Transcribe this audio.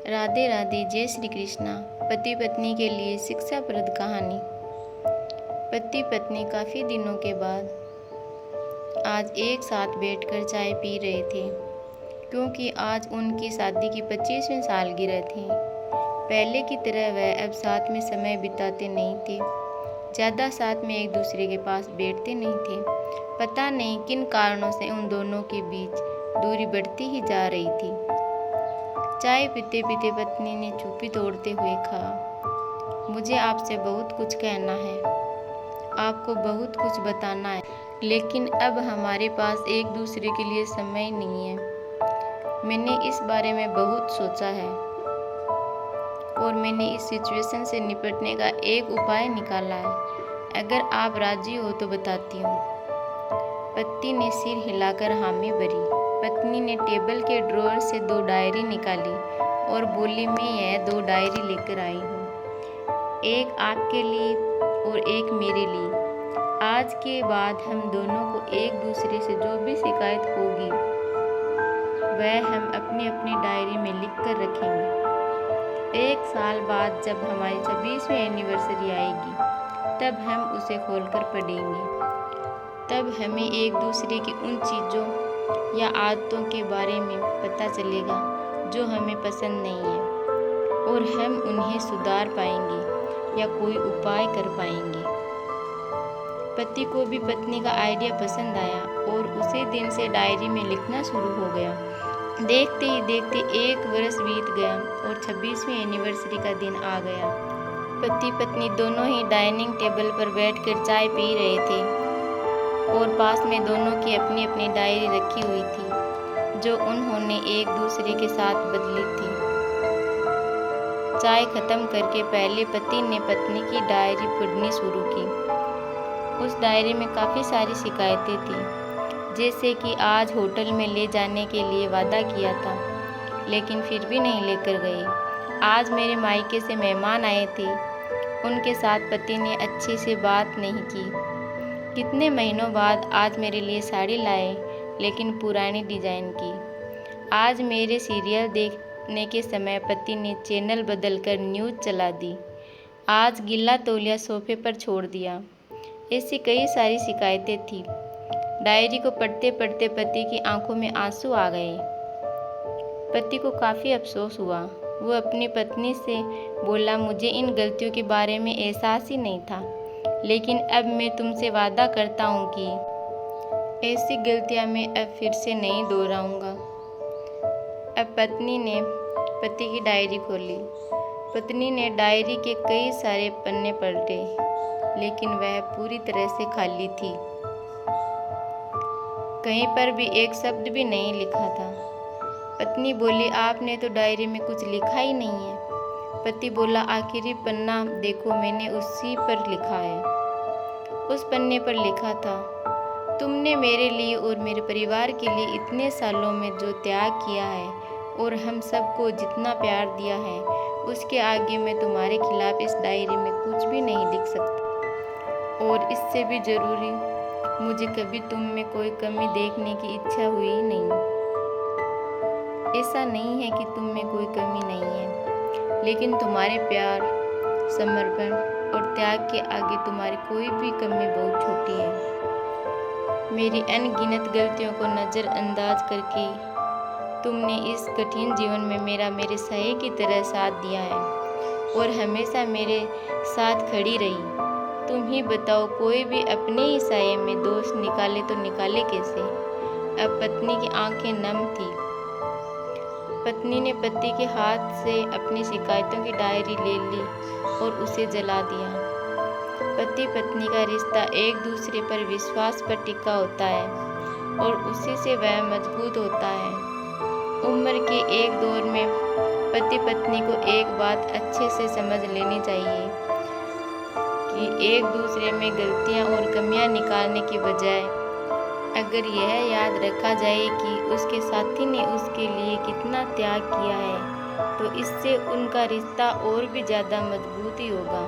राधे राधे, जय श्री कृष्णा। पति पत्नी के लिए शिक्षाप्रद कहानी। पति पत्नी काफ़ी दिनों के बाद आज एक साथ बैठकर चाय पी रहे थे, क्योंकि आज उनकी शादी की 25वीं सालगिरह थी। पहले की तरह वह अब साथ में समय बिताते नहीं थे, ज़्यादा साथ में एक दूसरे के पास बैठते नहीं थे। पता नहीं किन कारणों से उन दोनों के बीच दूरी बढ़ती ही जा रही थी। चाय पीते पीते पत्नी ने चुप्पी तोड़ते हुए कहा, मुझे आपसे बहुत कुछ कहना है, आपको बहुत कुछ बताना है, लेकिन अब हमारे पास एक दूसरे के लिए समय नहीं है। मैंने इस बारे में बहुत सोचा है और मैंने इस सिचुएशन से निपटने का एक उपाय निकाला है। अगर आप राजी हो तो बताती हूँ। पति ने सिर हिलाकर हामी भरी। पत्नी ने टेबल के ड्रॉअर से 2 डायरी निकाली और बोली, मैं यह 2 डायरी लेकर आई हूँ, एक आपके लिए और एक मेरे लिए। आज के बाद हम दोनों को एक दूसरे से जो भी शिकायत होगी वह हम अपनी अपनी डायरी में लिख कर रखेंगे। 1 साल बाद जब हमारी 26वीं एनिवर्सरी आएगी तब हम उसे खोलकर पढ़ेंगे। तब हमें एक दूसरे की उन चीज़ों या आदतों के बारे में पता चलेगा जो हमें पसंद नहीं है, और हम उन्हें सुधार पाएंगे या कोई उपाय कर पाएंगे। पति को भी पत्नी का आइडिया पसंद आया और उसी दिन से डायरी में लिखना शुरू हो गया। देखते ही देखते 1 वर्ष बीत गया और 26वीं एनिवर्सरी का दिन आ गया। पति पत्नी दोनों ही डाइनिंग टेबल पर बैठकर चाय पी रहे थे और पास में दोनों की अपनी अपनी डायरी रखी हुई थी जो उन्होंने एक दूसरे के साथ बदली थी। चाय खत्म करके पहले पति ने पत्नी की डायरी पढ़नी शुरू की। उस डायरी में काफ़ी सारी शिकायतें थी, जैसे कि आज होटल में ले जाने के लिए वादा किया था लेकिन फिर भी नहीं लेकर गए। आज मेरे मायके से मेहमान आए थे, उनके साथ पति ने अच्छे से बात नहीं की। कितने महीनों बाद आज मेरे लिए साड़ी लाए लेकिन पुरानी डिज़ाइन की। आज मेरे सीरियल देखने के समय पति ने चैनल बदलकर न्यूज़ चला दी। आज गीला तौलिया सोफे पर छोड़ दिया। ऐसी कई सारी शिकायतें थी। डायरी को पढ़ते पढ़ते पति की आंखों में आंसू आ गए। पति को काफ़ी अफसोस हुआ। वो अपनी पत्नी से बोला, मुझे इन गलतियों के बारे में एहसास ही नहीं था, लेकिन अब मैं तुमसे वादा करता हूँ कि ऐसी गलतियाँ मैं अब फिर से नहीं दोहराऊँगा। अब पत्नी ने पति की डायरी खोली। पत्नी ने डायरी के कई सारे पन्ने पलटे, लेकिन वह पूरी तरह से खाली थी। कहीं पर भी एक शब्द भी नहीं लिखा था। पत्नी बोली, आपने तो डायरी में कुछ लिखा ही नहीं है। पति बोला, आखिरी पन्ना देखो, मैंने उसी पर लिखा है। उस पन्ने पर लिखा था, तुमने मेरे लिए और मेरे परिवार के लिए इतने सालों में जो त्याग किया है और हम सबको जितना प्यार दिया है, उसके आगे मैं तुम्हारे खिलाफ इस डायरी में कुछ भी नहीं लिख सकता। और इससे भी ज़रूरी, मुझे कभी तुम में कोई कमी देखने की इच्छा हुई ही नहीं। ऐसा नहीं है कि तुम में कोई कमी नहीं है, लेकिन तुम्हारे प्यार, समर्पण और त्याग के आगे तुम्हारी कोई भी कमी बहुत छोटी है। मेरी अनगिनत गलतियों को नज़रअंदाज करके तुमने इस कठिन जीवन में मेरे सहे की तरह साथ दिया है और हमेशा मेरे साथ खड़ी रही। तुम ही बताओ, कोई भी अपने ही साये में दोष निकाले तो निकाले कैसे। अब पत्नी की आंखें नम थी। पत्नी ने पति के हाथ से अपनी शिकायतों की डायरी ले ली और उसे जला दिया। पति पत्नी का रिश्ता एक दूसरे पर विश्वास पर टिका होता है और उसी से वह मजबूत होता है। उम्र के एक दौर में पति पत्नी को एक बात अच्छे से समझ लेनी चाहिए कि एक दूसरे में गलतियां और कमियां निकालने की बजाय अगर यह याद रखा जाए कि उसके साथी ने उसके लिए कितना त्याग किया है, तो इससे उनका रिश्ता और भी ज़्यादा मजबूत ही होगा।